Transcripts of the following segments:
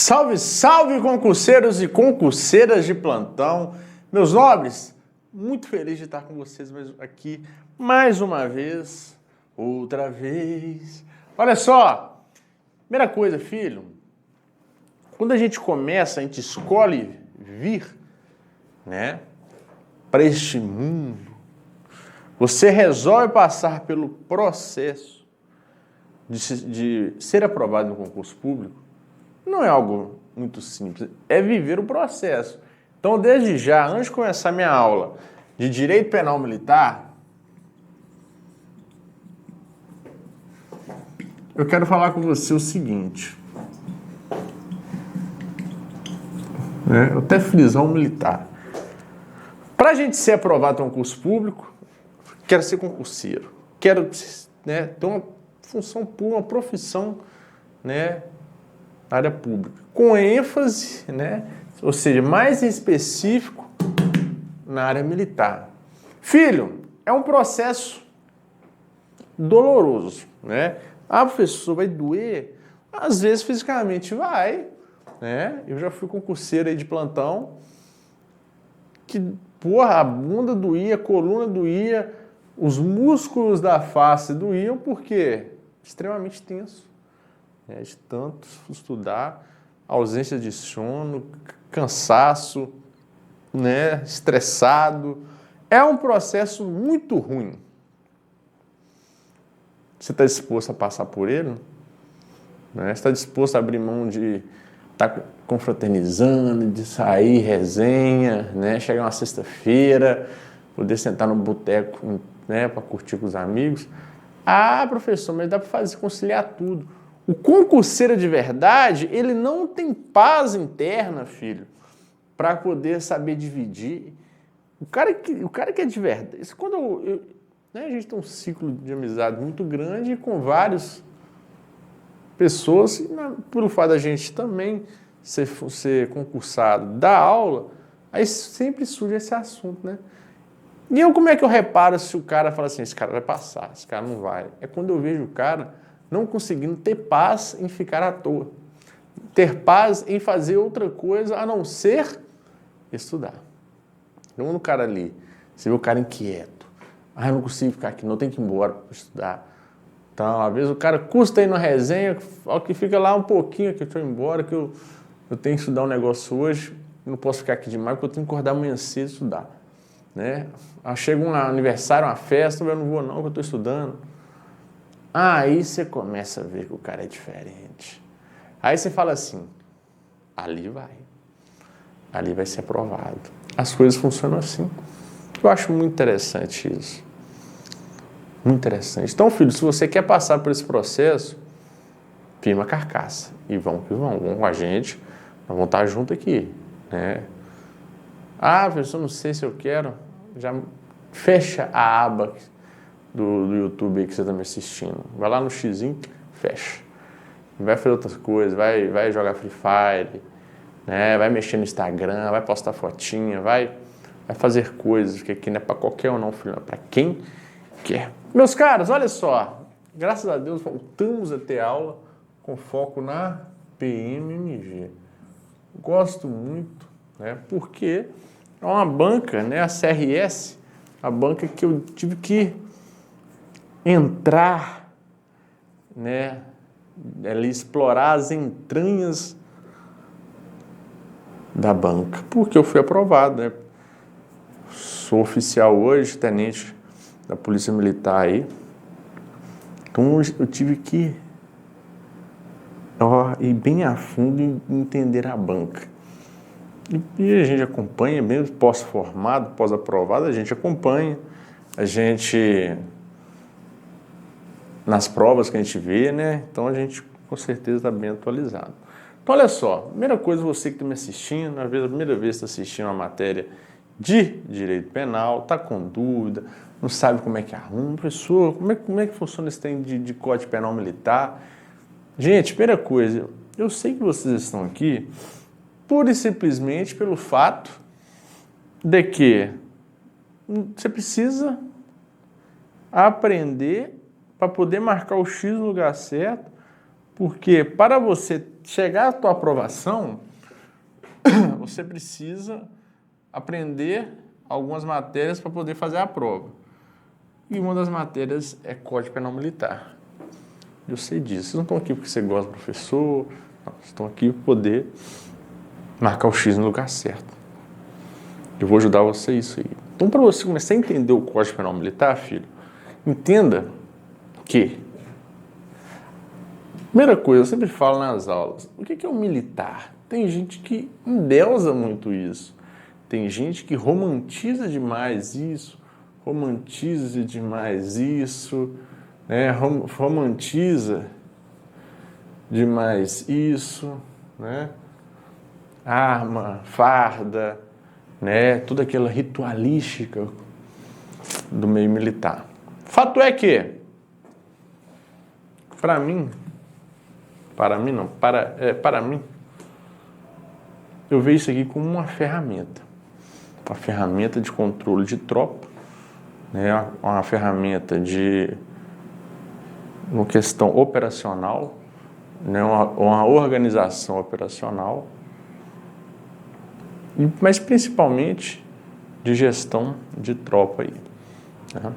Salve, salve, concurseiros e concurseiras de plantão. Meus nobres, muito feliz de estar com vocês aqui mais uma vez, outra vez. Olha só, primeira coisa, filho, quando a gente começa, a gente escolhe vir, né, para este mundo, você resolve passar pelo processo de ser aprovado no concurso público. Não é algo muito simples, é viver o processo. Então, desde já, antes de começar minha aula de Direito Penal Militar, eu quero falar com você o seguinte. Eu até frisar um militar. Para a gente ser aprovado no concurso público, quero ser concurseiro, quero ter uma função pública, uma profissão, na área pública, com ênfase, ou seja, mais específico na área militar. Filho, é um processo doloroso, Ah, professor, vai doer? Às vezes fisicamente vai, Eu já fui concurseiro aí de plantão, que, a bunda doía, a coluna doía, os músculos da face doíam, porque extremamente tenso. De tanto estudar, ausência de sono, cansaço, estressado. É um processo muito ruim. Você está disposto a passar por ele? Você está disposto a abrir mão de estar confraternizando, de sair, resenha, chegar uma sexta-feira, poder sentar no boteco, para curtir com os amigos? Ah, professor, mas dá para conciliar tudo. O concurseiro de verdade, ele não tem paz interna, filho, para poder saber dividir. O cara que é de verdade... Quando a gente tem um ciclo de amizade muito grande com várias pessoas, pelo fato da gente também ser concursado da aula, aí sempre surge esse assunto, E eu, como é que eu reparo se o cara fala assim, esse cara vai passar, esse cara não vai? É quando eu vejo o cara não conseguindo ter paz em ficar à toa. Ter paz em fazer outra coisa a não ser estudar. Então, no cara ali, você vê o cara inquieto. Ah, eu não consigo ficar aqui, não, tenho que ir embora para estudar. Então, às vezes o cara custa ir na resenha, que fica lá um pouquinho, que eu estou embora, que eu tenho que estudar um negócio hoje, não posso ficar aqui demais, porque eu tenho que acordar amanhã cedo e estudar. Chega um aniversário, uma festa, eu não vou não, que eu estou estudando. Aí você começa a ver que o cara é diferente. Aí você fala assim, ali vai ser aprovado. As coisas funcionam assim. Eu acho muito interessante isso. Muito interessante. Então, filho, se você quer passar por esse processo, firma a carcaça. E vão com a gente, nós vamos estar junto aqui. Ah, professor, não sei se eu quero. Já fecha a aba do YouTube aí que você está me assistindo. Vai lá no xizinho, fecha. Vai fazer outras coisas, vai jogar Free Fire, vai mexer no Instagram, vai postar fotinha, vai fazer coisas, porque aqui não é para qualquer um não, filho, é para quem quer. Meus caros, olha só, graças a Deus voltamos a ter aula com foco na PMMG. Gosto muito, porque é uma banca, a CRS, a banca que eu tive que entrar, ali explorar as entranhas da banca, porque eu fui aprovado, Sou oficial hoje, tenente da Polícia Militar aí, então eu tive que ir bem a fundo e entender a banca. E a gente acompanha, mesmo pós-formado, pós-aprovado, a gente acompanha, nas provas que a gente vê, Então a gente com certeza está bem atualizado. Então olha só, primeira coisa, você que está me assistindo, às vezes a primeira vez está assistindo uma matéria de direito penal, está com dúvida, não sabe como é que arruma, professor, como é que funciona esse trem de Código Penal Militar? Gente, primeira coisa, eu sei que vocês estão aqui pura e simplesmente pelo fato de que você precisa aprender para poder marcar o X no lugar certo, Porque para você chegar à tua aprovação, você precisa aprender algumas matérias para poder fazer a prova. E uma das matérias é Código Penal Militar. Eu sei disso. Vocês não estão aqui porque você gosta do professor, não, vocês estão aqui para poder marcar o X no lugar certo. Eu vou ajudar você isso aí. Então, para você começar a entender o Código Penal Militar, filho, entenda que, primeira coisa, eu sempre falo nas aulas, o que é um militar? Tem gente que endeusa muito isso. Tem gente que romantiza demais isso, né? Romantiza demais isso, né? Arma, farda, né? Toda aquela ritualística do meio militar. Fato é que, para mim, eu vejo isso aqui como uma ferramenta de controle de tropa, né? Uma ferramenta de uma questão operacional, né? Uma organização operacional, mas principalmente de gestão de tropa aí, né?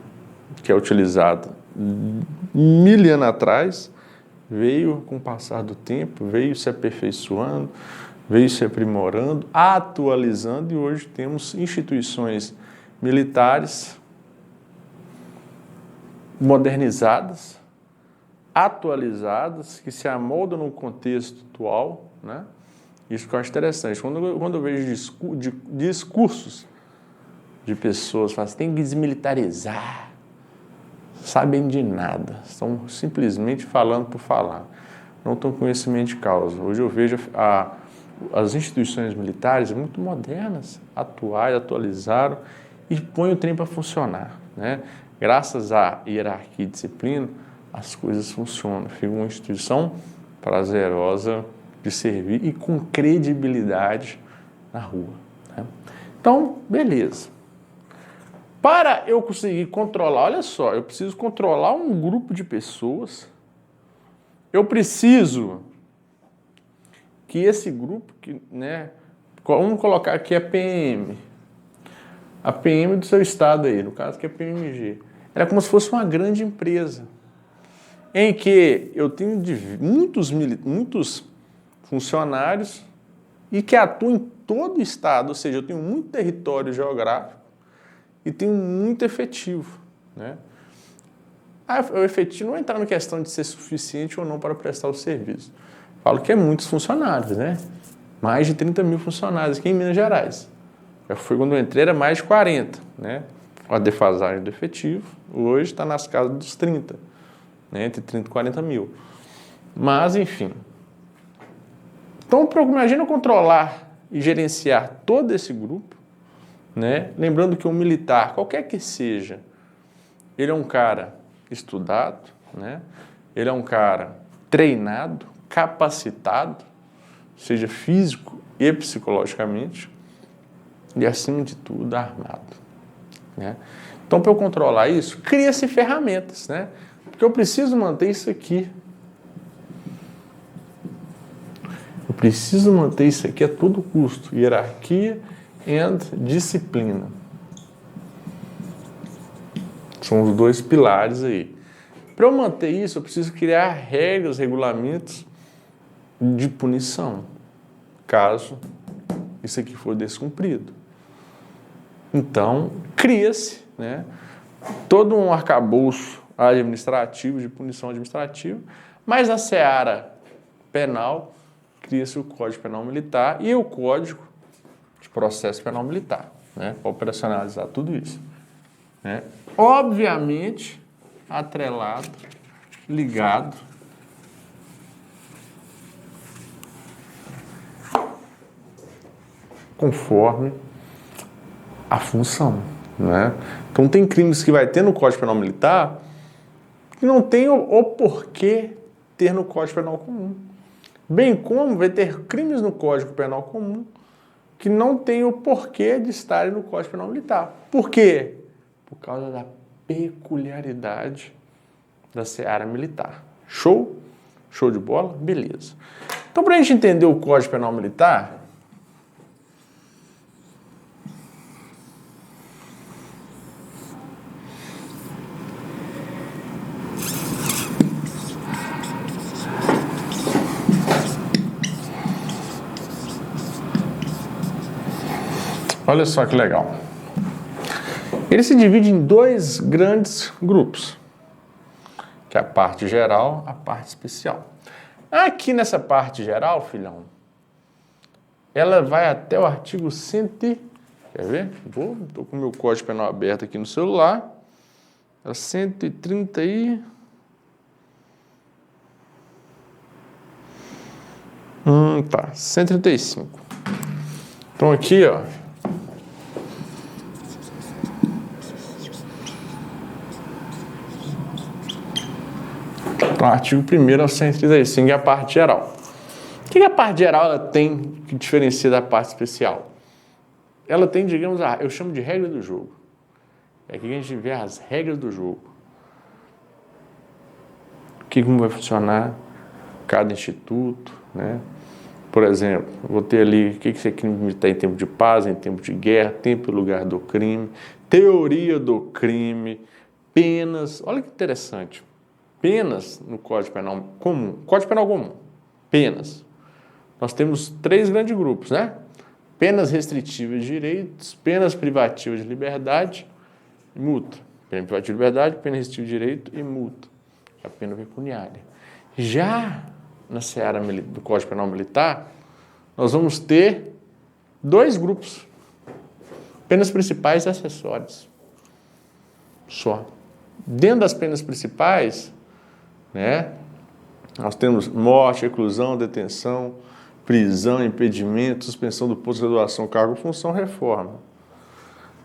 Que é utilizada 1000 anos atrás, veio com o passar do tempo, veio se aperfeiçoando, veio se aprimorando, atualizando, e hoje temos instituições militares modernizadas, atualizadas, que se amoldam no contexto atual, né? Isso que eu acho interessante. Quando eu vejo discursos de pessoas que falam assim, tem que desmilitarizar, sabem de nada, estão simplesmente falando por falar, não estão com conhecimento de causa. Hoje eu vejo as instituições militares muito modernas, atuais, atualizaram e põem o trem para funcionar, né? Graças à hierarquia e disciplina, as coisas funcionam. Fica uma instituição prazerosa de servir e com credibilidade na rua, né? Então, beleza. Para eu conseguir controlar, olha só, eu preciso controlar um grupo de pessoas, eu preciso que esse grupo, né, vamos colocar aqui a PM do seu estado aí, no caso que é a PMG, ela é como se fosse uma grande empresa, em que eu tenho muitos funcionários e que atuam em todo o estado, ou seja, eu tenho muito território geográfico e tenho muito efetivo, né? O efetivo não entra na questão de ser suficiente ou não para prestar o serviço. Falo que é muitos funcionários, né? Mais de 30 mil funcionários aqui em Minas Gerais. Foi quando eu entrei, era mais de 40, né? A defasagem do efetivo hoje está nas casas dos 30, né? Entre 30 e 40 mil. Mas, enfim. Então, imagina controlar e gerenciar todo esse grupo, né? Lembrando que um militar, qualquer que seja, ele é um cara estudado, né? Ele é um cara treinado, capacitado, seja físico e psicologicamente, e acima de tudo armado, né? Então, para eu controlar isso, cria-se ferramentas, né? Porque eu preciso manter isso aqui. Eu preciso manter isso aqui a todo custo. Hierarquia e disciplina. São os dois pilares aí. Para eu manter isso, eu preciso criar regras, regulamentos de punição, caso isso aqui for descumprido. Então, cria-se, né, todo um arcabouço administrativo, de punição administrativa, mas na seara penal, cria-se o Código Penal Militar e o Código de Processo Penal Militar, né, para operacionalizar tudo isso, né? Obviamente, atrelado, ligado conforme a função, né? Então, tem crimes que vai ter no Código Penal Militar que não tem o porquê ter no Código Penal Comum. Bem como vai ter crimes no Código Penal Comum que não tem o porquê de estarem no Código Penal Militar. Por quê? Por causa da peculiaridade da seara militar. Show? Show de bola? Beleza. Então, para a gente entender o Código Penal Militar, olha só que legal. Ele se divide em dois grandes grupos, que é a parte geral, a parte especial. Aqui nessa parte geral, filhão, ela vai até o artigo 100. Quer ver? Estou com o meu Código Penal aberto aqui no celular. É 130 e... tá, 135. Então aqui, ó. Então, artigo 1º ao 135 é a parte geral. O que a parte geral ela tem que diferencia da parte especial? Ela tem, digamos, eu chamo de regra do jogo. É aqui que a gente vê as regras do jogo. Como vai funcionar cada instituto, né? Por exemplo, vou ter ali o que esse crime está em tempo de paz, em tempo de guerra, tempo e lugar do crime, teoria do crime, penas. Olha que interessante. Penas no Código Penal Comum. Código Penal Comum. Penas. Nós temos 3 grandes grupos, né? Penas restritivas de direitos, penas privativas de liberdade e multa. Pena privativa de liberdade, pena restritiva de direito e multa. A pena pecuniária. Já na seara do Código Penal Militar, nós vamos ter 2 grupos. Penas principais e acessórias. Só. Dentro das penas principais, né, nós temos morte, reclusão, detenção, prisão, impedimento, suspensão do posto de graduação, cargo, função, reforma.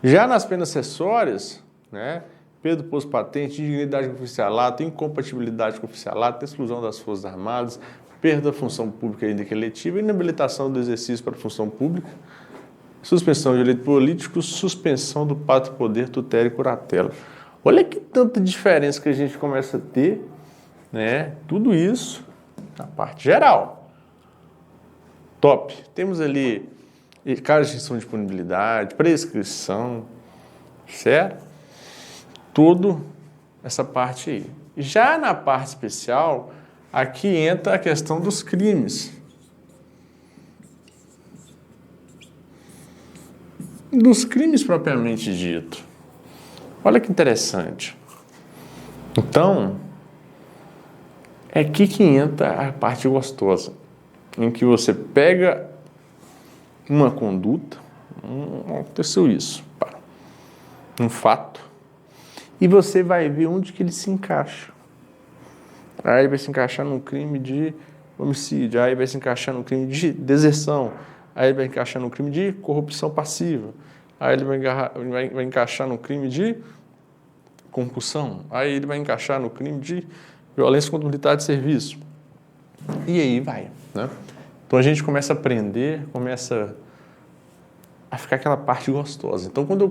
Já nas penas acessórias, né, perda do posto patente, indignidade com oficialato, incompatibilidade com oficialato, exclusão das forças armadas, perda da função pública ainda que eletiva, inabilitação do exercício para a função pública, suspensão de direito político, suspensão do pátrio poder, tutela e curatela. Olha que tanta diferença que a gente começa a ter, né? Tudo isso na parte geral. Top. Temos ali casos de extinção de punibilidade, prescrição, certo? Tudo essa parte aí. Já na parte especial, aqui entra a questão dos crimes. Dos crimes propriamente dito. Olha que interessante. Então, é aqui que entra a parte gostosa, em que você pega uma conduta, aconteceu isso, um fato, e você vai ver onde que ele se encaixa. Aí vai se encaixar num crime de homicídio, aí vai se encaixar num crime de deserção, aí ele vai encaixar num crime de corrupção passiva, aí ele vai encaixar no crime de concussão, aí ele vai encaixar no crime de violência contra o militar de serviço. E aí vai, né? Então a gente começa a aprender, começa a ficar aquela parte gostosa. Então quando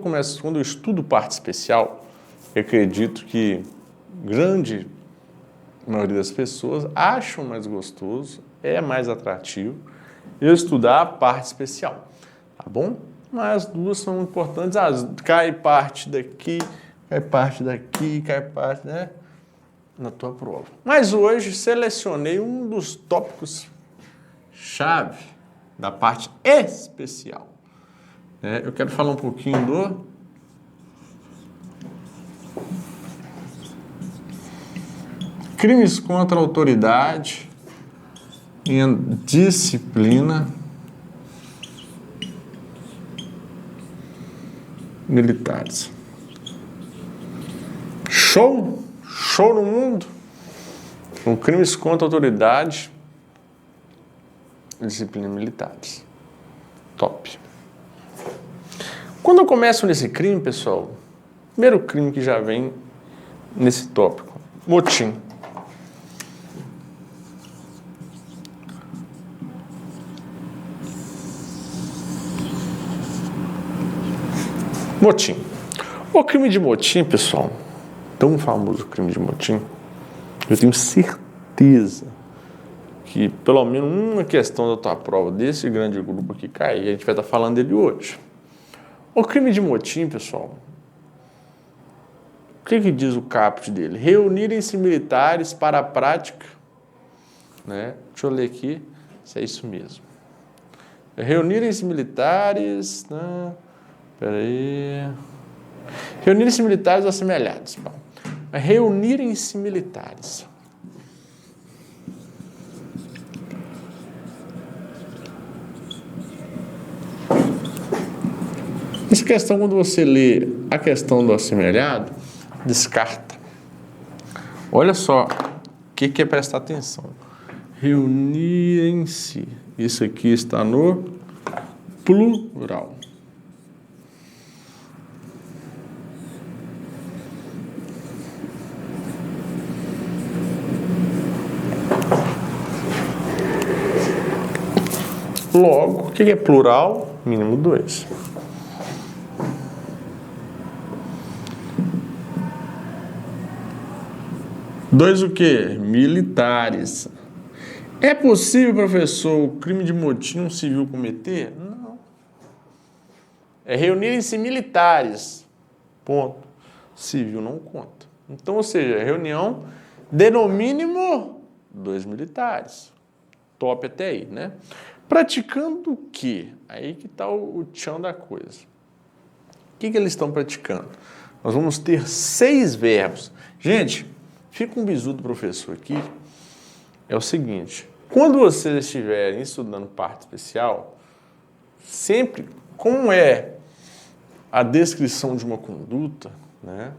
eu estudo parte especial, eu acredito que grande maioria das pessoas acham mais gostoso, é mais atrativo eu estudar a parte especial, tá bom? Mas as duas são importantes, cai parte daqui, cai parte daqui, cai parte, né? Na tua prova. Mas hoje selecionei um dos tópicos-chave da parte especial. Eu quero falar um pouquinho do crimes contra a autoridade e a disciplina militares. Show? Show no mundo? Com crimes contra a autoridade e disciplina militares. Top. Quando eu começo nesse crime, pessoal, primeiro crime que já vem nesse tópico, motim. Motim. O crime de motim, pessoal, tão famoso crime de motim, eu tenho certeza que pelo menos uma questão da tua prova desse grande grupo aqui cair, a gente vai estar falando dele hoje. O crime de motim, pessoal, o que diz o caput dele? Reunirem-se militares para a prática, né? Deixa eu ler aqui se é isso mesmo. Reunirem-se militares, né? Peraí. Reunirem-se militares ou assemelhados. Bom, reunirem-se militares. Essa questão, quando você lê a questão do assemelhado, descarta. Olha só o que é prestar atenção. Reunirem-se. Isso aqui está no plural. Logo, o que é plural? Mínimo 2. Dois o quê? Militares. É possível, professor, o crime de motim um civil cometer? Não. É reunirem-se militares. Ponto. Civil não conta. Então, ou seja, reunião de no mínimo 2 militares. Top até aí, né? Praticando o quê? Aí que está o tchan da coisa. O que eles estão praticando? Nós vamos ter 6 verbos. Gente, fica um bizu do professor aqui. É o seguinte, quando vocês estiverem estudando parte especial, sempre, como é a descrição de uma conduta, né?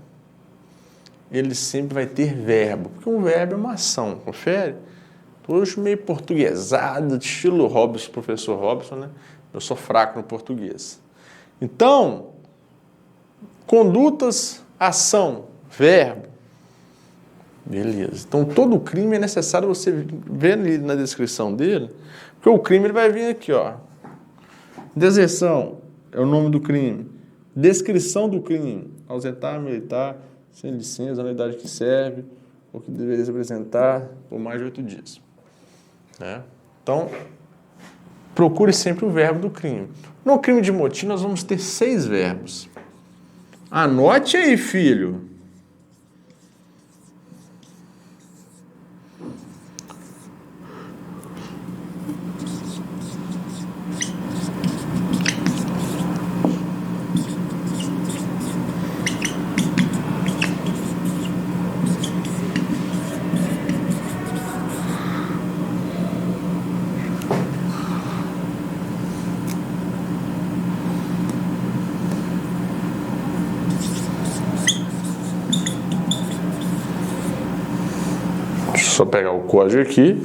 Ele sempre vai ter verbo, porque um verbo é uma ação, confere? Hoje meio portuguesado, estilo Robson, professor Robson, né? Eu sou fraco no português. Então, condutas, ação, verbo. Beleza. Então, todo crime é necessário você ver ali na descrição dele, porque o crime ele vai vir aqui, ó. Deserção é o nome do crime. Descrição do crime. Ausentar militar, sem licença, a unidade que serve, ou que deveria se apresentar por mais de 8 dias. Né? Então, procure sempre o verbo do crime. No crime de motim, nós vamos ter 6 verbos. Anote aí, filho. Só pegar o código aqui.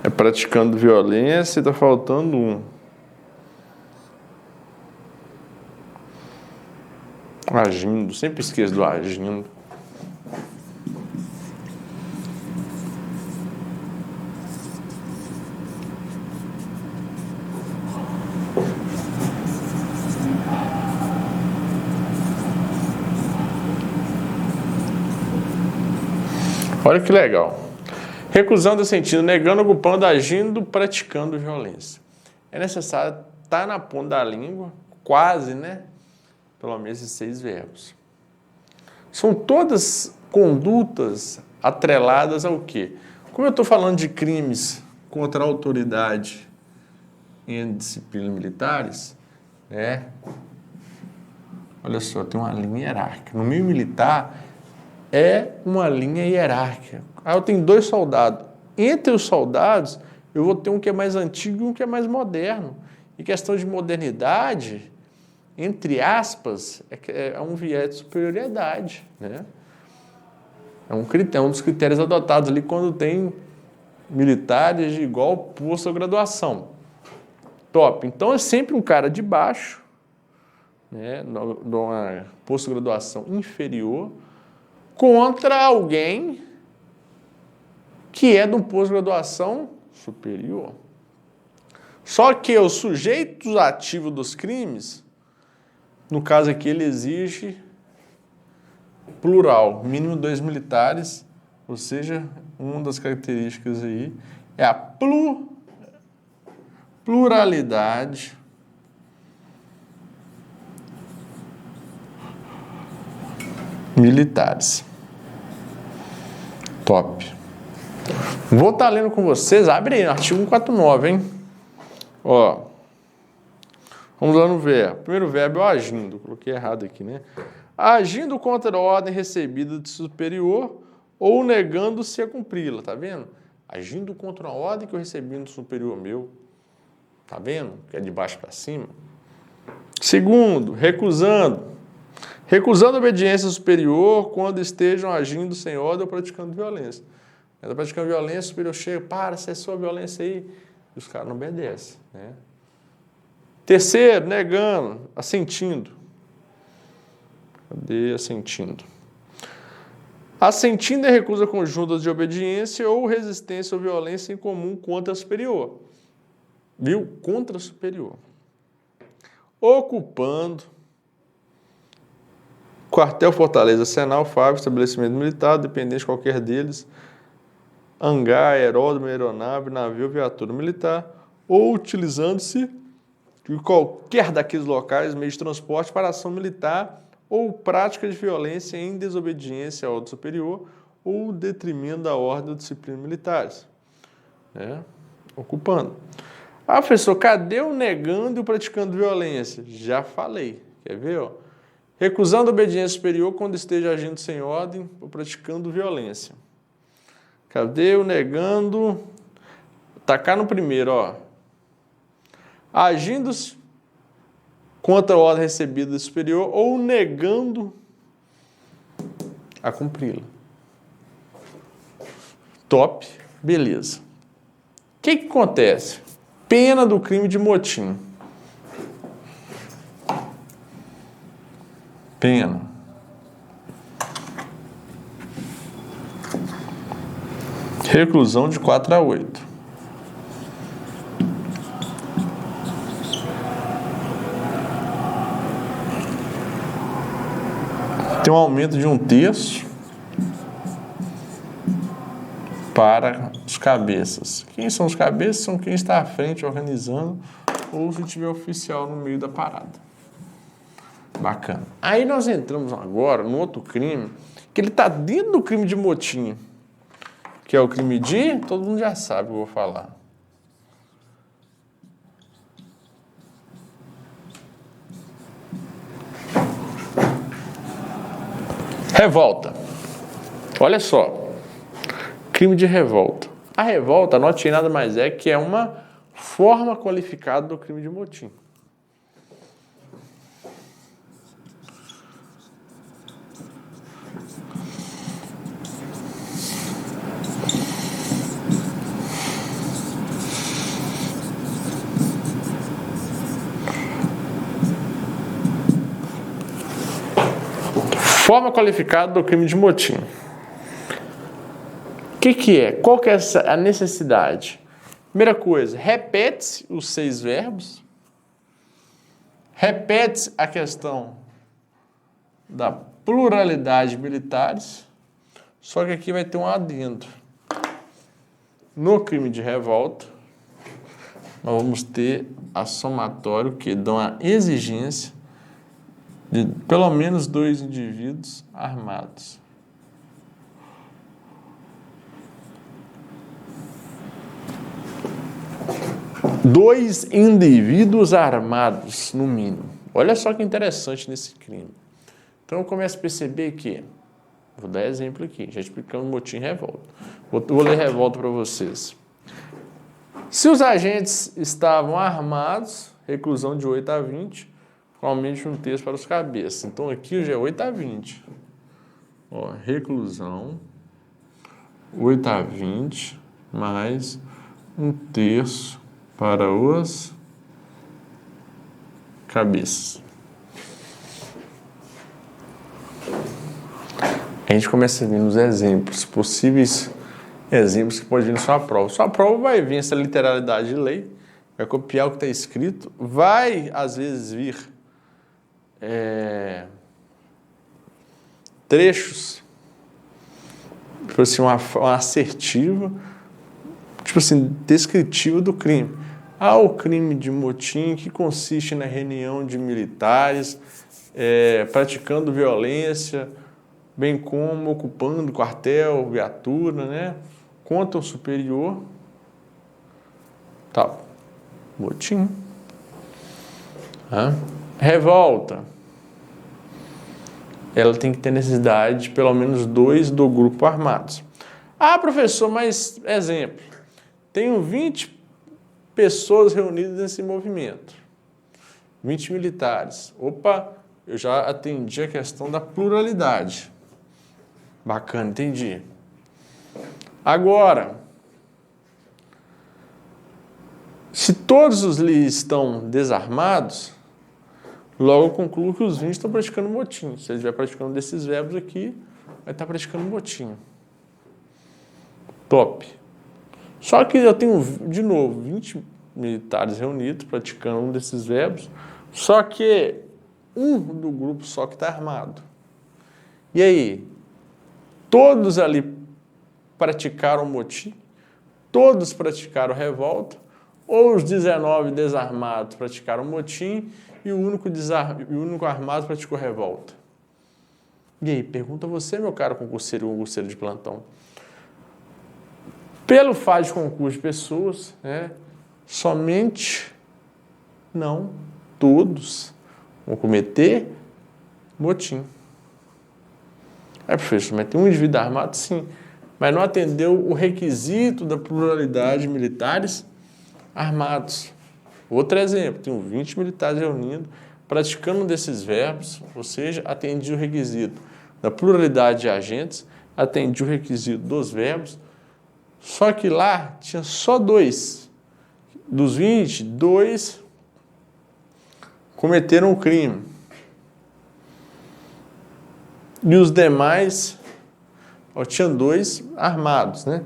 É praticando violência e está faltando um. Agindo. Sempre esqueço do agindo. Olha que legal. Recusando, sentindo, negando, ocupando, agindo, praticando violência. É necessário estar na ponta da língua, quase, né? Pelo menos esses 6 verbos. São todas condutas atreladas ao quê? Como eu estou falando de crimes contra a autoridade em disciplinas militares, né? Olha só, tem uma linha hierárquica. No meio militar, é uma linha hierárquica. Aí eu tenho 2 soldados. Entre os soldados, eu vou ter um que é mais antigo e um que é mais moderno. E questão de modernidade, entre aspas, é um viés de superioridade, né? É um dos critérios adotados ali quando tem militares de igual posto ou graduação. Top. Então é sempre um cara de baixo, né, numa posto-graduação inferior, contra alguém que é de um pós-graduação superior. Só que os sujeitos ativos dos crimes, no caso aqui, ele exige plural, mínimo 2 militares, ou seja, uma das características aí é a pluralidade militares. Top. Vou estar lendo com vocês, abre aí, artigo 149, hein? Ó, vamos lá no verbo. Primeiro verbo é o agindo, coloquei errado aqui, né? Agindo contra a ordem recebida de superior ou negando-se a cumpri-la, tá vendo? Agindo contra a ordem que eu recebi do superior meu, tá vendo? Que é de baixo para cima. Segundo, recusando a obediência superior quando estejam agindo sem ordem ou praticando violência. Está praticando violência, o superior chega, para, cessou a violência aí, e os caras não obedecem, né? Terceiro, negando, assentindo. Cadê assentindo? Assentindo é recusa conjunta de obediência ou resistência ou violência em comum contra o superior. Viu? Contra o superior. Ocupando quartel, fortaleza, arsenal, fábrica, estabelecimento militar, dependente de qualquer deles, hangar, aeródromo, aeronave, navio, viatura militar, ou utilizando-se de qualquer daqueles locais, meio de transporte para ação militar ou prática de violência em desobediência à ordem superior ou detrimento da ordem ou disciplina militares. Ocupando. Ah, professor, cadê o negando e o praticando violência? Já falei. Quer ver? Ó? Recusando a obediência superior quando esteja agindo sem ordem ou praticando violência. Cadê o negando? Tacar no primeiro, ó. Agindo contra a ordem recebida do superior ou negando a cumpri-la. Top, beleza. O que acontece? Pena do crime de motim. Pena. Reclusão de 4 a 8. Tem um aumento de 1/3 para os cabeças. Quem são os cabeças? São quem está à frente organizando ou se tiver oficial no meio da parada. Bacana. Aí nós entramos agora no outro crime, que ele está dentro do crime de motim, que é o crime de... Todo mundo já sabe o que eu vou falar. Revolta. Olha só. Crime de revolta. A revolta, anote aí, nada mais é que é uma forma qualificada do crime de motim. Forma qualificada do crime de motim. O que é? Qual que é a necessidade? Primeira coisa, repete-se os 6 verbos, repete-se a questão da pluralidade militares, só que aqui vai ter um adendo. No crime de revolta, nós vamos ter a somatório que dão a exigência de pelo menos 2 indivíduos armados. Dois indivíduos armados, no mínimo. Olha só que interessante nesse crime. Então eu começo a perceber que, vou dar exemplo aqui, já explicando motim e revolta. Vou ler revolta para vocês. Se os agentes estavam armados, reclusão de 8 a 20, aumente 1/3 para os cabeças. Então aqui já é 8 a 20. Ó, reclusão, 8 a 20, mais 1/3 para os cabeças. A gente começa a ver nos exemplos, possíveis exemplos que pode vir na sua prova. Sua prova vai vir essa literalidade de lei, vai copiar o que está escrito, vai, às vezes, vir trechos, assim, uma assertiva, tipo assim, descritivo do crime. O crime de motim, que consiste na reunião de militares praticando violência, bem como ocupando quartel, viatura, né, contra o superior. Tá. Motim. Revolta. Ela tem que ter necessidade de pelo menos 2 do grupo armados. Professor, mas exemplo, tenho 20 pessoas reunidas nesse movimento, 20 militares. Opa, eu já atendi a questão da pluralidade. Bacana, entendi. Agora, se todos os líderes estão desarmados, logo eu concluo que os 20 estão praticando motim. Se ele estiver praticando desses verbos aqui, vai estar praticando motim. Top. Só que eu tenho, de novo, 20 militares reunidos praticando um desses verbos, só que um do grupo só que está armado. E aí? Todos ali praticaram motim? Todos praticaram revolta? Ou os 19 desarmados praticaram motim e o único armado praticou revolta? E aí, pergunta você, meu caro concurseiro ou concurseiro de plantão. Pelo fato de concurso de pessoas, somente, não, todos vão cometer motim. Professor, mas tem um indivíduo armado? Sim, mas não atendeu o requisito da pluralidade de militares armados. Outro exemplo, tenho 20 militares reunindo, praticando um desses verbos, ou seja, atendi o requisito da pluralidade de agentes, atendi o requisito dos verbos, só que lá tinha só 2. Dos 20, 2 cometeram o crime. E os demais, tinha 2 armados, né?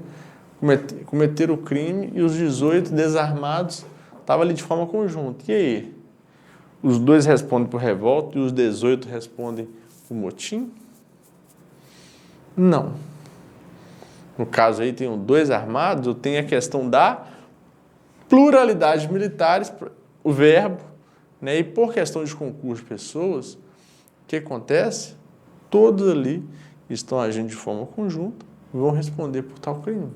Cometeram o crime e os 18 desarmados estavam ali de forma conjunta. E aí? Os 2 respondem por revolta e os 18 respondem por motim? Não. No caso aí, tenho 2 armados, eu tenho a questão da pluralidade de militares, o verbo, né? E por questão de concurso de pessoas, o que acontece? Todos ali estão agindo de forma conjunta e vão responder por tal crime.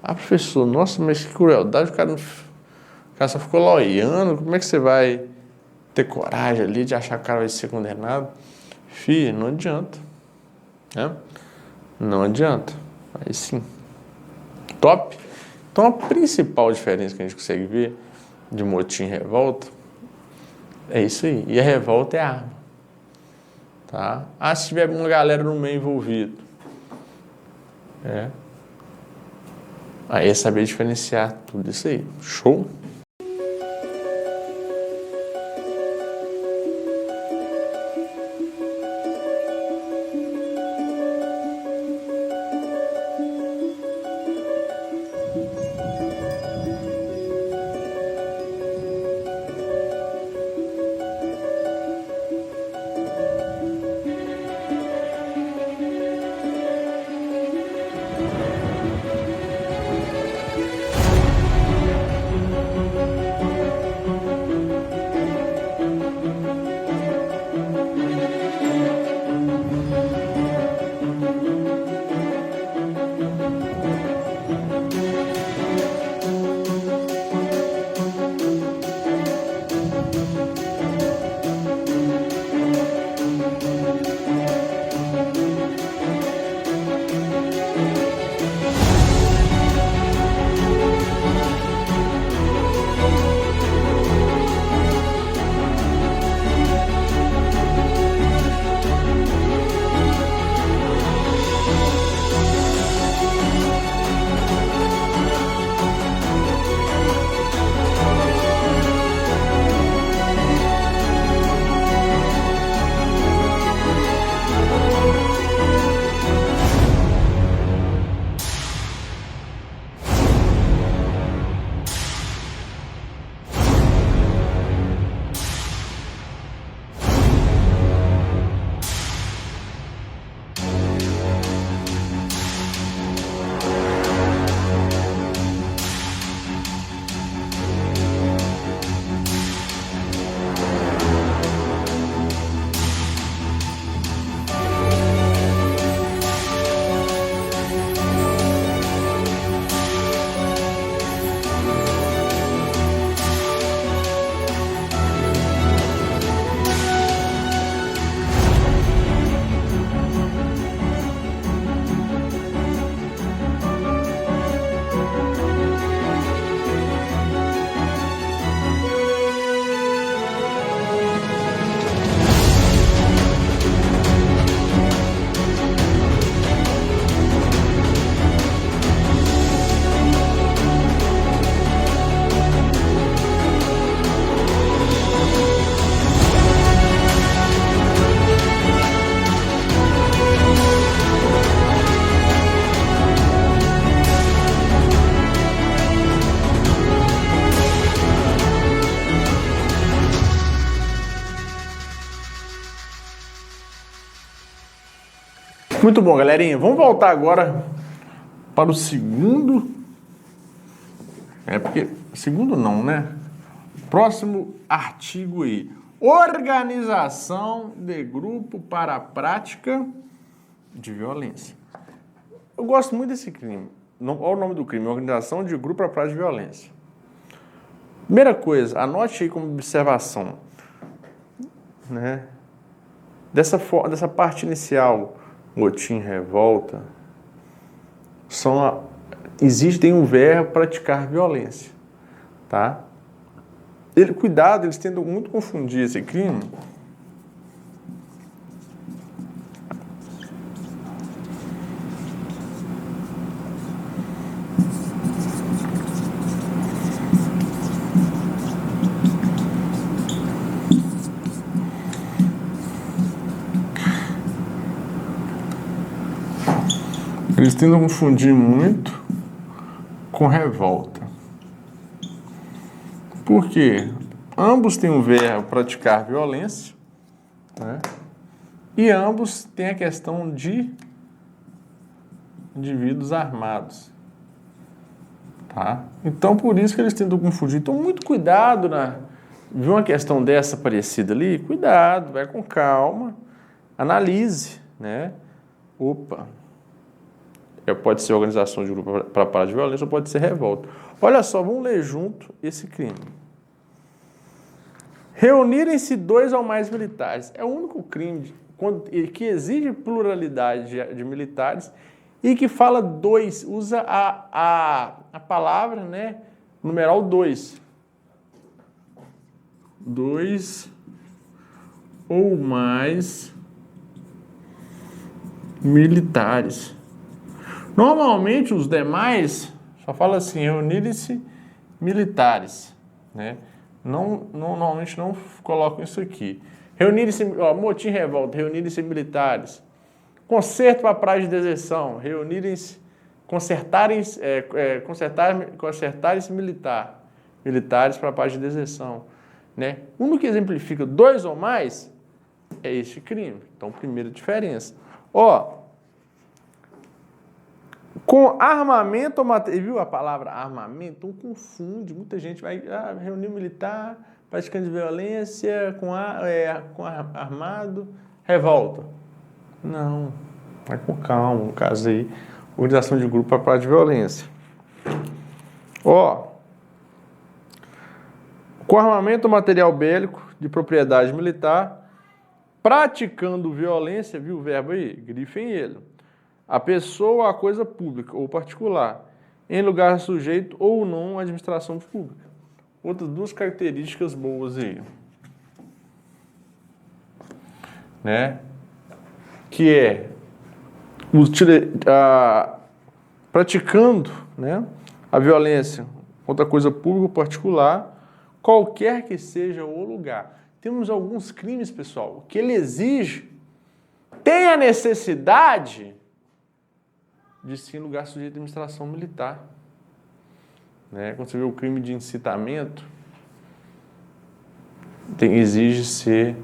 Professor, nossa, mas que crueldade, o cara só ficou lá olhando, como é que você vai ter coragem ali de achar que o cara vai ser condenado? Filho, não adianta. Não adianta. Aí sim. Top? Então a principal diferença que a gente consegue ver de motim e revolta é isso aí. E a revolta é arma. Tá? Se tiver uma galera no meio envolvido. Aí é saber diferenciar tudo isso aí. Show? Muito bom, galerinha. Vamos voltar agora para o segundo. Porque segundo não, né? Próximo artigo aí. Organização de grupo para a prática de violência. Eu gosto muito desse crime. Olha o nome do crime, Organização de Grupo para a Prática de Violência. Primeira coisa, anote aí como observação, né? Dessa parte inicial, motim, revolta, existe um verbo praticar violência, tá? Cuidado, eles tentam muito confundir esse crime muito com revolta. Por quê? Ambos têm o verbo praticar violência, né? E ambos têm a questão de indivíduos armados. Tá? Então, por isso que eles tentam confundir. Então, muito cuidado, né? Viu uma questão dessa parecida ali? Cuidado, vai com calma, analise, né? Opa, pode ser organização de grupo para a prática de violência ou pode ser revolta. Olha só, vamos ler junto esse crime. Reunirem-se 2 ou mais militares. É o único crime que exige pluralidade de militares e que fala 2, usa a palavra, né, numeral 2. 2 ou mais militares. Normalmente os demais só fala assim, reunirem-se militares, né? Normalmente não colocam isso aqui. Reunirem-se, motim, revolta, reunirem-se militares. Concerto para a praia de deserção, reunirem-se, concertarem-se militares para a praia de deserção, né? O único que exemplifica 2 ou mais é este crime. Então, primeira diferença. Com armamento ou material, viu a palavra armamento? Então confunde, muita gente vai reunir militar, praticante de violência, com armado, revolta. Não, vai com calma, no caso aí, organização de grupo para a prática de violência. Com armamento ou material bélico de propriedade militar, praticando violência, viu o verbo aí? Grifem ele. A pessoa ou a coisa pública ou particular, em lugar sujeito ou não à administração pública. Outras 2 características boas aí. Né? Que é praticando, né, a violência contra a coisa pública ou particular, qualquer que seja o lugar. Temos alguns crimes, pessoal, que ele exige, tem a necessidade de ser em lugar sujeito à administração militar. Né? Quando você vê o crime de incitamento, exige ser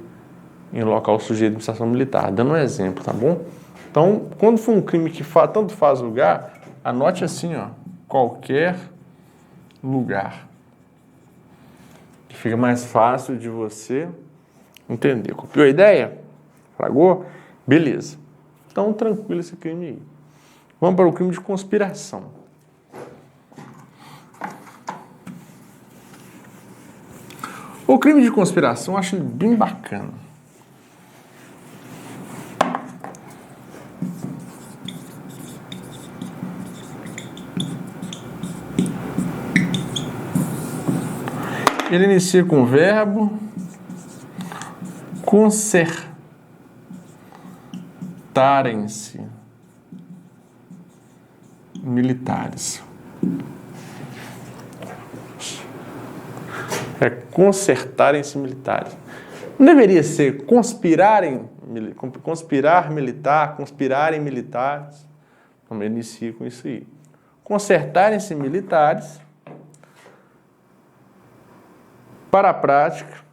em local sujeito à administração militar. Dando um exemplo, tá bom? Então, quando for um crime que tanto faz lugar, anote assim, qualquer lugar. Que fica mais fácil de você entender. Copiou a ideia? Fragou? Beleza. Então, tranquilo esse crime aí. Vamos para o crime de conspiração. O crime de conspiração eu acho ele bem bacana. Ele inicia com o verbo concertarem-se militares. Concertarem-se militares. Não deveria ser conspirar militar, conspirarem militares. Então, inicia com isso aí. Concertarem-se militares para a prática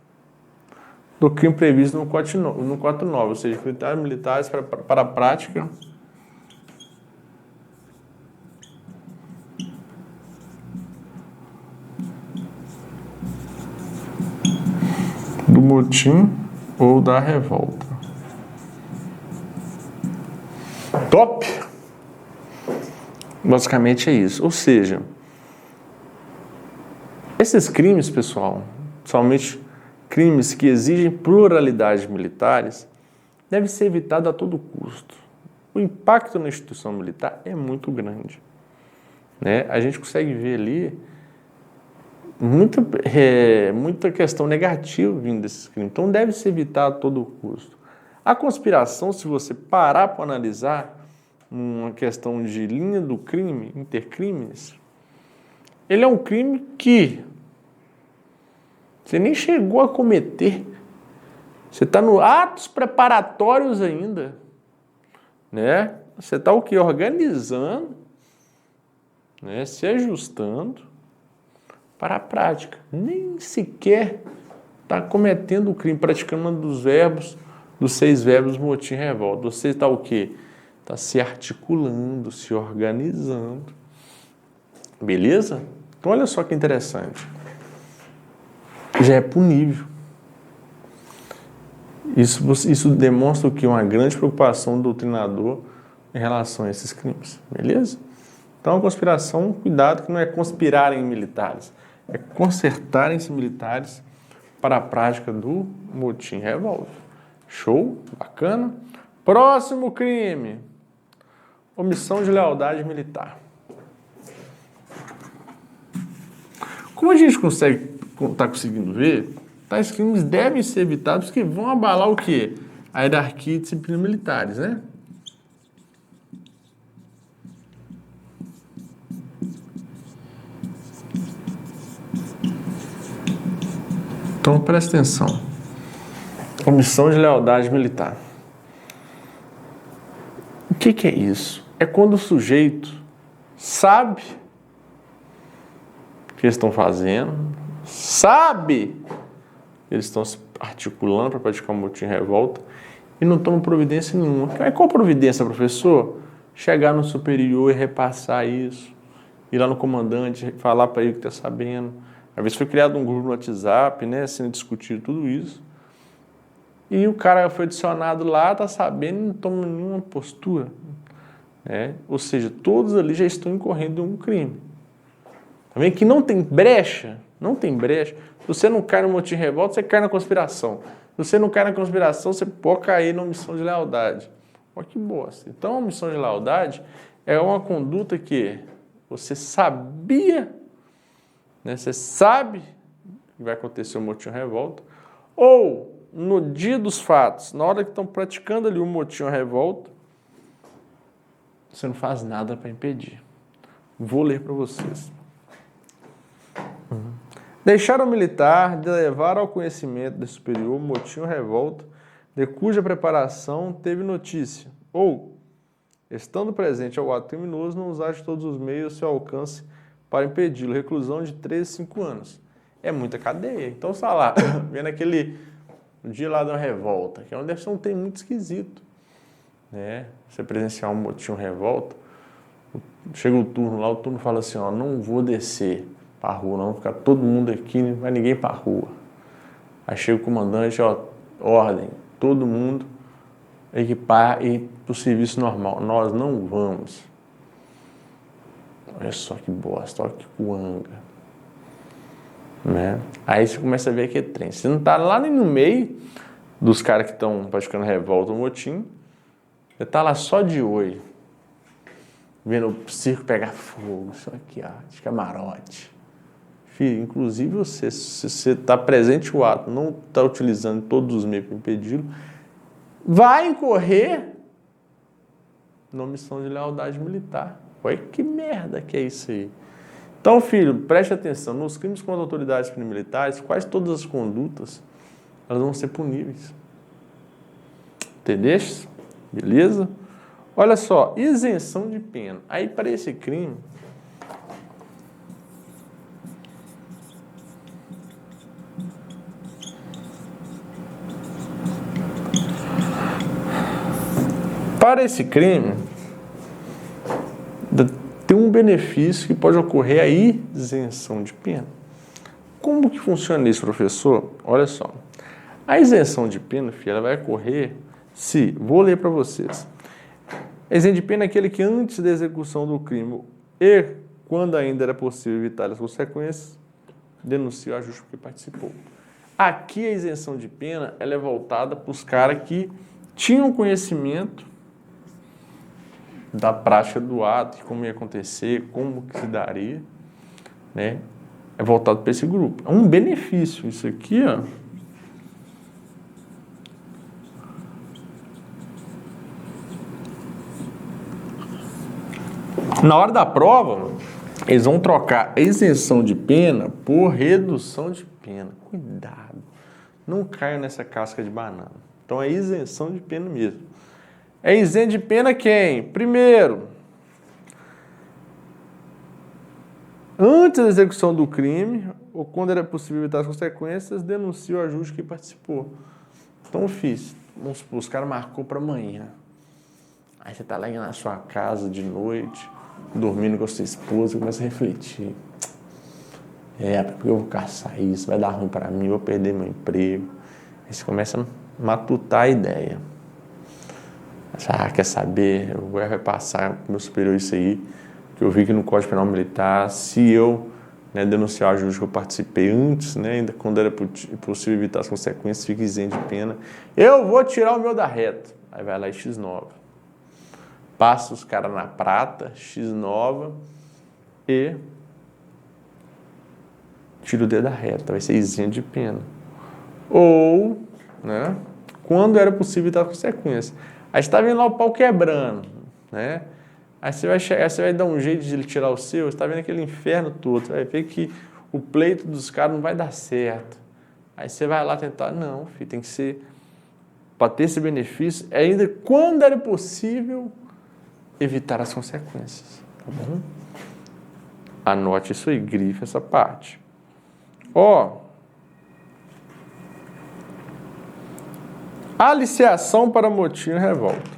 do crime previsto no 4.9, ou seja, militares para a prática do motim ou da revolta. Top! Basicamente é isso. Ou seja, esses crimes, pessoal, somente crimes que exigem pluralidade militares, devem ser evitados a todo custo. O impacto na instituição militar é muito grande, né? A gente consegue ver ali muita questão negativa vindo desses crimes. Então deve ser evitado a todo custo. A conspiração, se você parar para analisar uma questão de linha do crime, intercrimes, ele é um crime que você nem chegou a cometer. Você está no atos preparatórios ainda, né? Você está o quê? Organizando, né? Se ajustando para a prática. Nem sequer está cometendo o crime, praticando um dos verbos, dos 6 verbos motim e revolta. Você está o quê? Está se articulando, se organizando. Beleza? Então olha só que interessante. Já é punível. Isso demonstra o que? Uma grande preocupação do doutrinador em relação a esses crimes. Beleza? Então a conspiração, cuidado que não é conspirarem militares, é concertarem-se militares para a prática do motim e revolta. Show? Bacana? Próximo crime. Omissão de lealdade militar. Como a gente está conseguindo ver, tais crimes devem ser evitados porque vão abalar o quê? A hierarquia e disciplina militares, né? Então presta atenção. Omissão de lealdade militar. O que é isso? É quando o sujeito sabe o que eles estão fazendo, sabe que eles estão se articulando para praticar um motim e revolta e não tomam providência nenhuma. Qual providência, professor? Chegar no superior e repassar isso, ir lá no comandante, falar para ele que está sabendo. Às vezes foi criado um grupo no WhatsApp, né, sendo discutido tudo isso. E o cara foi adicionado lá, está sabendo e não toma nenhuma postura. Né? Ou seja, todos ali já estão incorrendo em um crime. Também que não tem brecha, não tem brecha. Se você não cai no motim e revolta, você cai na conspiração. Se você não cai na conspiração, você pode cair na omissão de lealdade. Olha que bosta. Então, a omissão de lealdade é uma conduta que você sabia, né? Você sabe que vai acontecer o motim e revolta, ou no dia dos fatos, na hora que estão praticando ali o motim e revolta, você não faz nada para impedir. Vou ler para vocês. Deixar o militar de levar ao conhecimento do superior motim ou revolta de cuja preparação teve notícia, ou, estando presente ao ato criminoso, não usar de todos os meios ao seu alcance para impedi-lo. Reclusão de 3 a 5 anos. É muita cadeia. Então, sei lá, vendo aquele dia lá da revolta, que é uma deve ser um tempo muito esquisito. Né? Você presenciar um motim ou revolta, chega o turno lá, o turno fala assim, ó, não vou descer para a rua, não, ficar todo mundo aqui, não vai ninguém para a rua. Aí chega o comandante, ó, ordem, todo mundo equipar e ir para o serviço normal. Nós não vamos. Olha só que bosta, olha que cuanga. Né? Aí você começa a ver que é trem. Você não está lá nem no meio dos caras que estão praticando revolta ou motim, você está lá só de olho, vendo o circo pegar fogo, isso aqui, ó, de camarote. Filho, inclusive você, se você está presente o ato, não está utilizando todos os meios para impedi-lo, vai incorrer na omissão de lealdade militar. Olha que merda que é isso aí. Então, filho, preste atenção, nos crimes contra autoridades militares, quase todas as condutas, elas vão ser puníveis. Entendeste? Beleza? Olha só, isenção de pena. Aí, para esse crime, tem um benefício que pode ocorrer a isenção de pena. Como que funciona isso, professor? Olha só. A isenção de pena, filho, ela vai ocorrer se, vou ler para vocês, a isenção de pena é aquele que antes da execução do crime e quando ainda era possível evitar as consequências, denuncia o ajuste porque participou. Aqui a isenção de pena ela é voltada para os caras que tinham conhecimento da prática do ato, de como ia acontecer, como que se daria, né? É voltado para esse grupo. É um benefício isso aqui, ó. Na hora da prova, eles vão trocar a isenção de pena por redução de pena. Cuidado, não caia nessa casca de banana. Então é isenção de pena mesmo. É isento de pena quem? Primeiro, antes da execução do crime, ou quando era possível evitar as consequências, denuncia o ajuste que participou. Então eu fiz. Vamos supor, os caras marcou para amanhã. Aí você tá lá na sua casa de noite, dormindo com a sua esposa, e começa a refletir. Porque eu vou caçar isso, vai dar ruim para mim, eu vou perder meu emprego. Aí você começa a matutar a ideia. Quer saber? O vai passar pro meu superior isso aí, que eu vi que no Código Penal Militar, se eu denunciar o ajuste que eu participei antes, ainda quando era possível evitar as consequências, fica isento de pena. Eu vou tirar o meu da reta. Aí vai lá e X9. Passa os caras na prata, X9, e tira o dedo da reta, vai ser isento de pena. Ou, quando era possível evitar as consequências. Aí você está vendo lá o pau quebrando, Aí você vai chegar, você vai dar um jeito de ele tirar o seu, você está vendo aquele inferno todo, você vai ver que o pleito dos caras não vai dar certo. Aí você vai lá tentar, não, filho, tem que ser, para ter esse benefício, ainda quando era possível evitar as consequências, tá bom? Anote isso aí, grife essa parte. Aliciação para motim e revolta.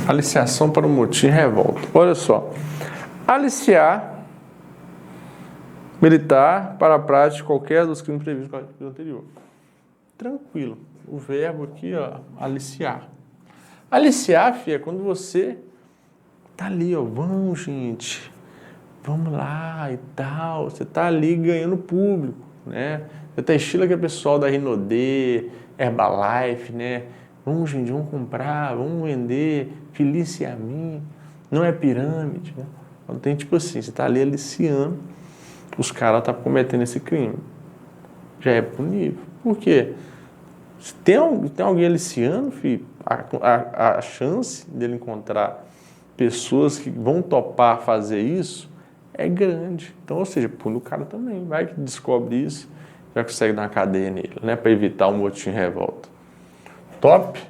Aliciação para o motim e revolta. Olha só. Aliciar militar para a prática de qualquer dos crimes previstos no artigo anterior. Tranquilo. O verbo aqui, aliciar. Aliciar, filho, é quando você tá ali, vamos, gente, vamos lá e tal. Você tá ali ganhando público, Você tá estilo aquele pessoal da Rinodê, Herbalife, Vamos, gente, vamos comprar, vamos vender, felice a mim. Não é pirâmide, Então tem tipo assim, você está ali aliciando, os caras estão cometendo esse crime. Já é punível. Por quê? Se tem alguém aliciando, filho, a chance dele encontrar pessoas que vão topar fazer isso é grande. Então, ou seja, pune o cara também. Vai que descobre isso, já consegue dar uma cadeia nele, para evitar o motim e revolta. Top.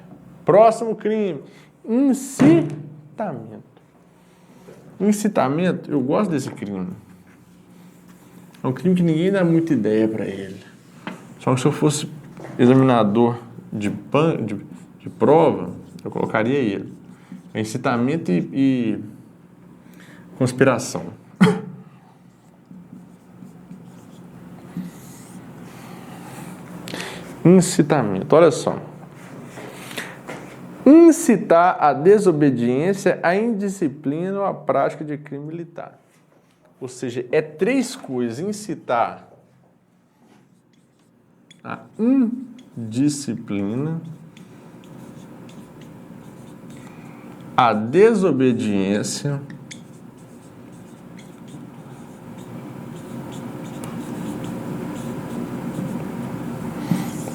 Próximo crime. Incitamento. Incitamento, eu gosto desse crime. É um crime que ninguém dá muita ideia para ele. Só que se eu fosse examinador de prova, eu colocaria ele. É incitamento e conspiração. Incitamento, olha só. Incitar a desobediência, a indisciplina ou a prática de crime militar. Ou seja, é três coisas. Incitar a indisciplina, a desobediência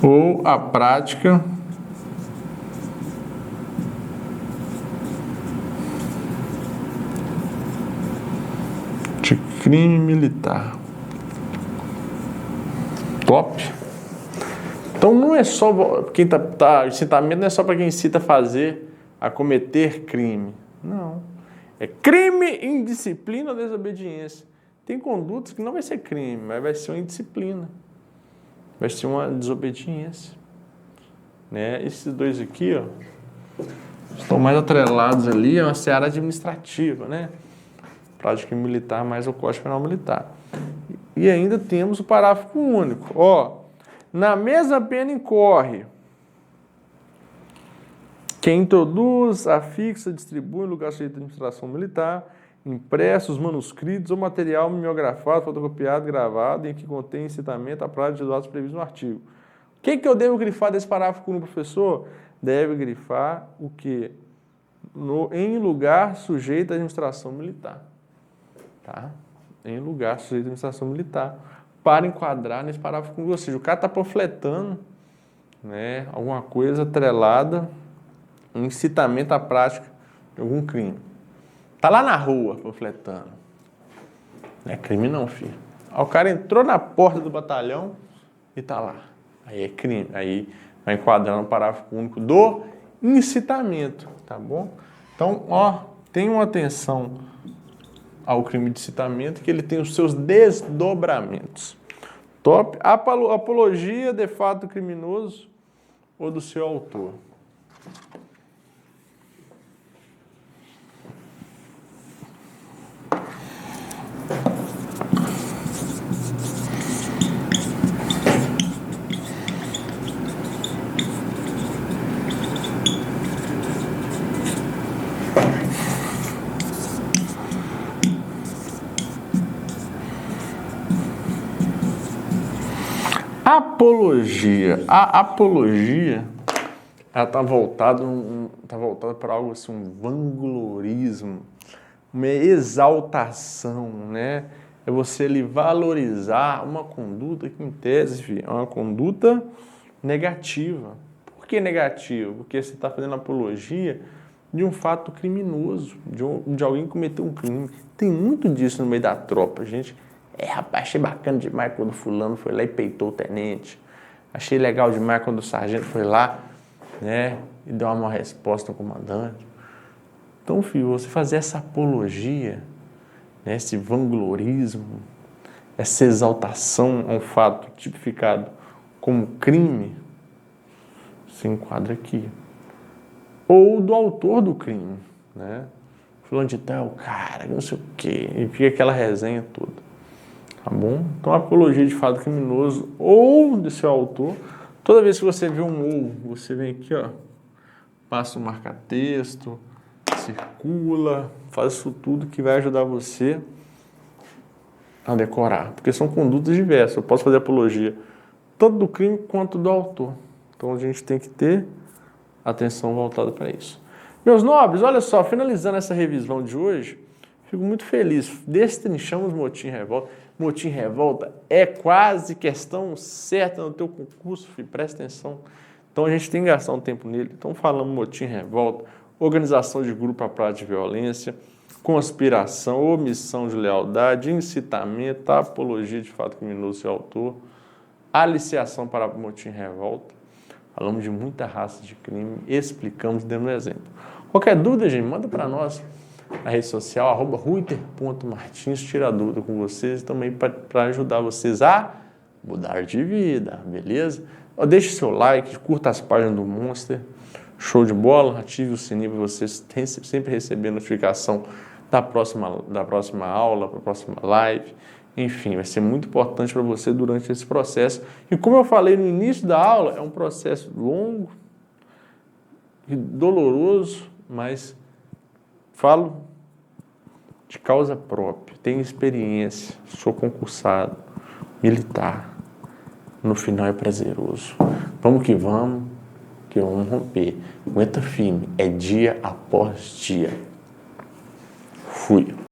ou a prática de crime militar. Top. Então não é só quem incitamento não é só para quem incita a fazer, a cometer crime. Não. É crime, indisciplina ou desobediência. Tem condutas que não vai ser crime, mas vai ser uma indisciplina. Vai ser uma desobediência. Né? Esses dois aqui, ó, estão mais atrelados ali, é uma seara administrativa, né? Prática militar mais o Código Penal Militar. E ainda temos o parágrafo único. Ó, na mesma pena incorre quem introduz, afixa, distribui em lugar sujeito de administração militar, impressos, manuscritos ou material mimeografado, fotocopiado, gravado, em que contém incitamento à prática de atos previstos no artigo. O que eu devo grifar desse parágrafo único, professor? Deve grifar o quê? Em lugar sujeito à administração militar. Tá? Em lugar sujeito à administração militar. Para enquadrar nesse parágrafo único. Ou seja, o cara está panfletando, né, alguma coisa atrelada, um incitamento à prática de algum crime. Está lá na rua panfletando. Não é crime não, filho. Aí o cara entrou na porta do batalhão e está lá. Aí é crime. Aí vai enquadrar no parágrafo único do incitamento, tá bom? Então, ó, tenham atenção ao crime de incitamento, que ele tem os seus desdobramentos. Top. Apologia de fato criminoso ou do seu autor. Apologia. A apologia, ela está voltada para algo assim, um vanglorismo, uma exaltação, né? É você ali valorizar uma conduta que, em tese, é uma conduta negativa. Por que negativa? Porque você está fazendo apologia de um fato criminoso, de alguém que cometeu um crime. Tem muito disso no meio da tropa, gente. Rapaz, achei bacana demais quando o fulano foi lá e peitou o tenente. Achei legal demais quando o sargento foi lá, né, e deu uma resposta ao comandante. Então, filho, você fazer essa apologia, né, esse vanglorismo, essa exaltação a um fato tipificado como crime, se enquadra aqui. Ou do autor do crime, né? Fulano de tal, cara, não sei o quê, e fica aquela resenha toda. Tá bom? Então, a apologia de fato criminoso ou de seu autor, toda vez que você vê um ou, você vem aqui, ó, passa um marca-texto, circula, faz isso tudo que vai ajudar você a decorar, porque são condutas diversas. Eu posso fazer apologia tanto do crime quanto do autor. Então, a gente tem que ter atenção voltada para isso. Meus nobres, olha só, finalizando essa revisão de hoje, fico muito feliz. Destrinchamos motim e revolta. Motim e revolta é quase questão certa no teu concurso, filho, presta atenção. Então a gente tem que gastar um tempo nele. Então falamos motim e revolta, organização de grupo à prática de violência, conspiração, omissão de lealdade, incitamento, apologia de fato criminoso e autor, aliciação para motim e revolta. Falamos de muita raça de crime, explicamos, demos um exemplo. Qualquer dúvida, gente, manda para nós. Na rede social, @ruiter.martins, tira dúvida com vocês e também para ajudar vocês a mudar de vida, beleza? Deixe seu like, curta as páginas do Monster, show de bola, ative o sininho para vocês sempre receber notificação da próxima aula, da próxima live. Enfim, vai ser muito importante para você durante esse processo. E como eu falei no início da aula, é um processo longo e doloroso, mas falo de causa própria, tenho experiência, sou concursado, militar. No final é prazeroso. Vamos que vamos romper. Aguenta firme, é dia após dia. Fui.